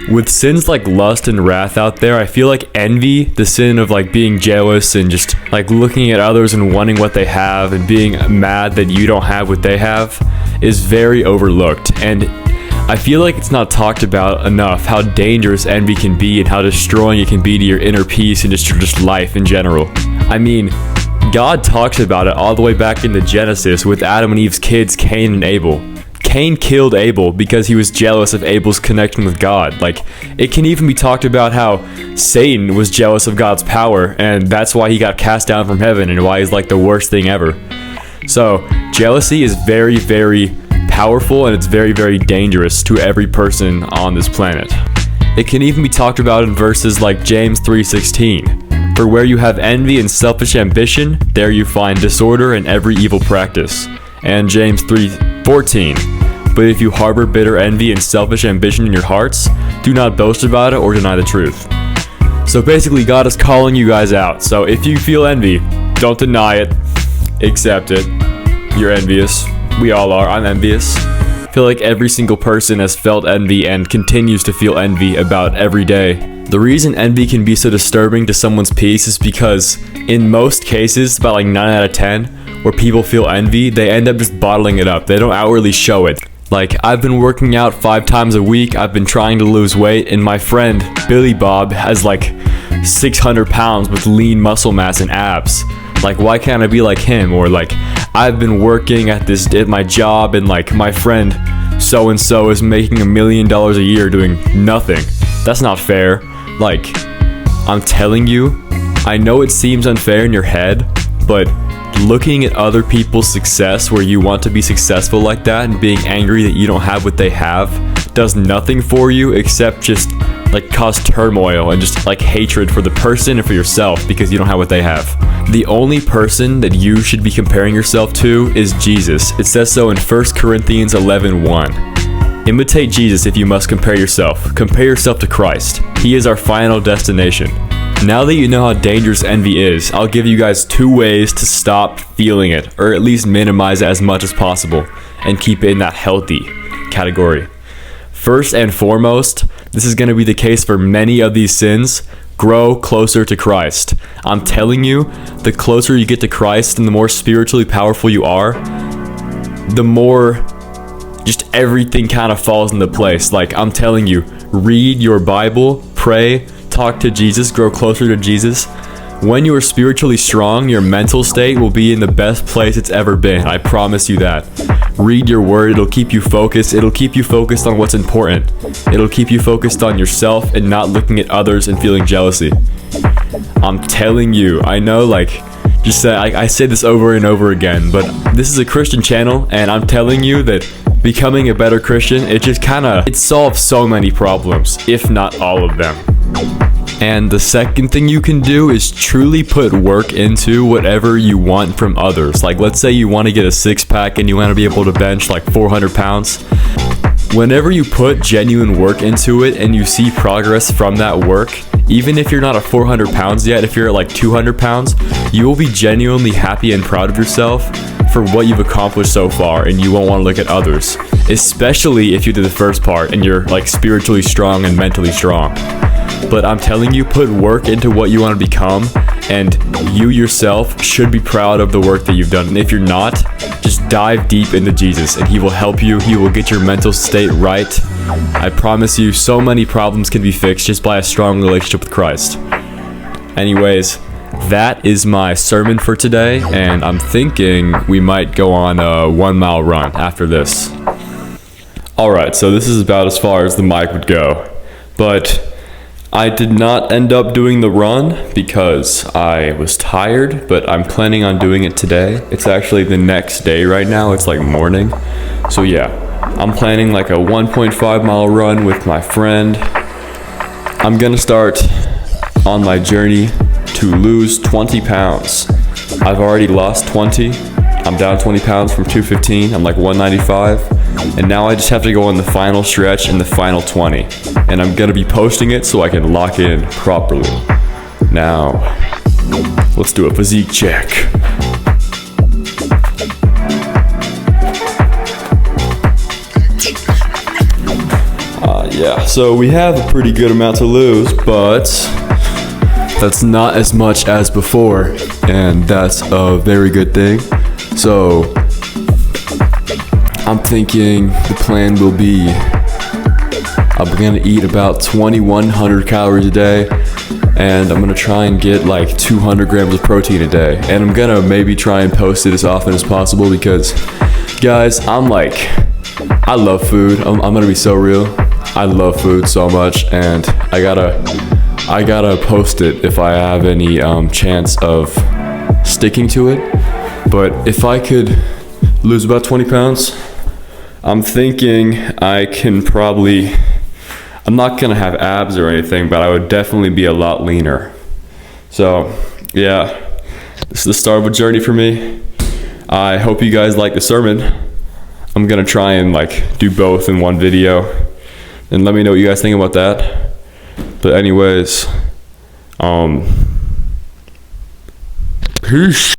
with sins like lust and wrath out there, I feel like envy, the sin of like being jealous and just like looking at others and wanting what they have and being mad that you don't have what they have, is very overlooked. And I feel like it's not talked about enough how dangerous envy can be and how destroying it can be to your inner peace and just life in general. I mean, God talks about it all the way back into Genesis with Adam and Eve's kids, Cain and Abel. Cain killed Abel because he was jealous of Abel's connection with God. Like, it can even be talked about how Satan was jealous of God's power, and that's why he got cast down from heaven and why he's like the worst thing ever. So, jealousy is very, very powerful, and it's very, very dangerous to every person on this planet. It can even be talked about in verses like James 3:16. For where you have envy and selfish ambition, there you find disorder and every evil practice. And James 3:14. But if you harbor bitter envy and selfish ambition in your hearts, do not boast about it or deny the truth. So basically, God is calling you guys out. So if you feel envy, don't deny it. Accept it. You're envious. We all are. I'm envious. I feel like every single person has felt envy and continues to feel envy about every day. The reason envy can be so disturbing to someone's peace is because in most cases, about like 9 out of 10, where people feel envy, they end up just bottling it up. They don't outwardly show it. Like, I've been working out 5 times a week. I've been trying to lose weight, and my friend Billy Bob has like 600 pounds with lean muscle mass and abs. Like, why can't I be like him? Or like, I've been working at my job, and like my friend so and so is making $1 million a year doing nothing. That's not fair. Like, I'm telling you, I know it seems unfair in your head, but looking at other people's success where you want to be successful like that and being angry that you don't have what they have does nothing for you except just like cause turmoil and just like hatred for the person and for yourself because you don't have what they have. The only person that you should be comparing yourself to is Jesus. It says so in 1 Corinthians 11:1. Imitate Jesus if you must compare yourself. Compare yourself to Christ. He is our final destination. Now that you know how dangerous envy is, I'll give you guys 2 ways to stop feeling it, or at least minimize it as much as possible, and keep it in that healthy category. First and foremost, this is going to be the case for many of these sins. Grow closer to Christ. I'm telling you, the closer you get to Christ and the more spiritually powerful you are, the more just everything kind of falls into place. Like, I'm telling you, read your Bible, pray, talk to Jesus, grow closer to Jesus. When you are spiritually strong, your mental state will be in the best place it's ever been. I promise you that. Read your word. It'll keep you focused. It'll keep you focused on what's important. It'll keep you focused on yourself and not looking at others and feeling jealousy. I'm telling you, I know, like, I say this over and over again, but this is a Christian channel, and I'm telling you that becoming a better Christian, it solves so many problems, if not all of them. And the second thing you can do is truly put work into whatever you want from others. Like, let's say you want to get a 6-pack and you want to be able to bench like 400 pounds. Whenever you put genuine work into it and you see progress from that work, even if you're not at 400 pounds yet, if you're at like 200 pounds, you will be genuinely happy and proud of yourself for what you've accomplished so far, and you won't want to look at others, especially if you did the first part and you're like spiritually strong and mentally strong. But I'm telling you, put work into what you want to become, and you yourself should be proud of the work that you've done. And if you're not, just dive deep into Jesus and he will help you. He will get your mental state right. I promise you, so many problems can be fixed just by a strong relationship with Christ. Anyways, that is my sermon for today, and I'm thinking we might go on a 1-mile run after this. Alright, so this is about as far as the mic would go, but I did not end up doing the run because I was tired, but I'm planning on doing it today. It's actually the next day right now. It's like morning. So yeah, I'm planning like a 1.5 mile run with my friend. I'm gonna start on my journey to lose 20 pounds. I've already lost 20. I'm down 20 pounds from 215. I'm like 195. And now I just have to go on the final stretch and the final 20. And I'm gonna be posting it so I can lock in properly. Now, let's do a physique check. Yeah, so we have a pretty good amount to lose, but that's not as much as before, and that's a very good thing. So I'm thinking the plan will be I'm gonna eat about 2,100 calories a day, and I'm gonna try and get like 200 grams of protein a day. And I'm gonna maybe try and post it as often as possible because, guys, I love food. I'm gonna be so real. I love food so much, and I gotta post it if I have any chance of sticking to it. But if I could lose about 20 pounds, I'm thinking I can probably, I'm not gonna have abs or anything, but I would definitely be a lot leaner. So yeah, this is the start of a journey for me. I hope you guys like the sermon. I'm gonna try and like do both in one video, and let me know what you guys think about that. But anyways, peace.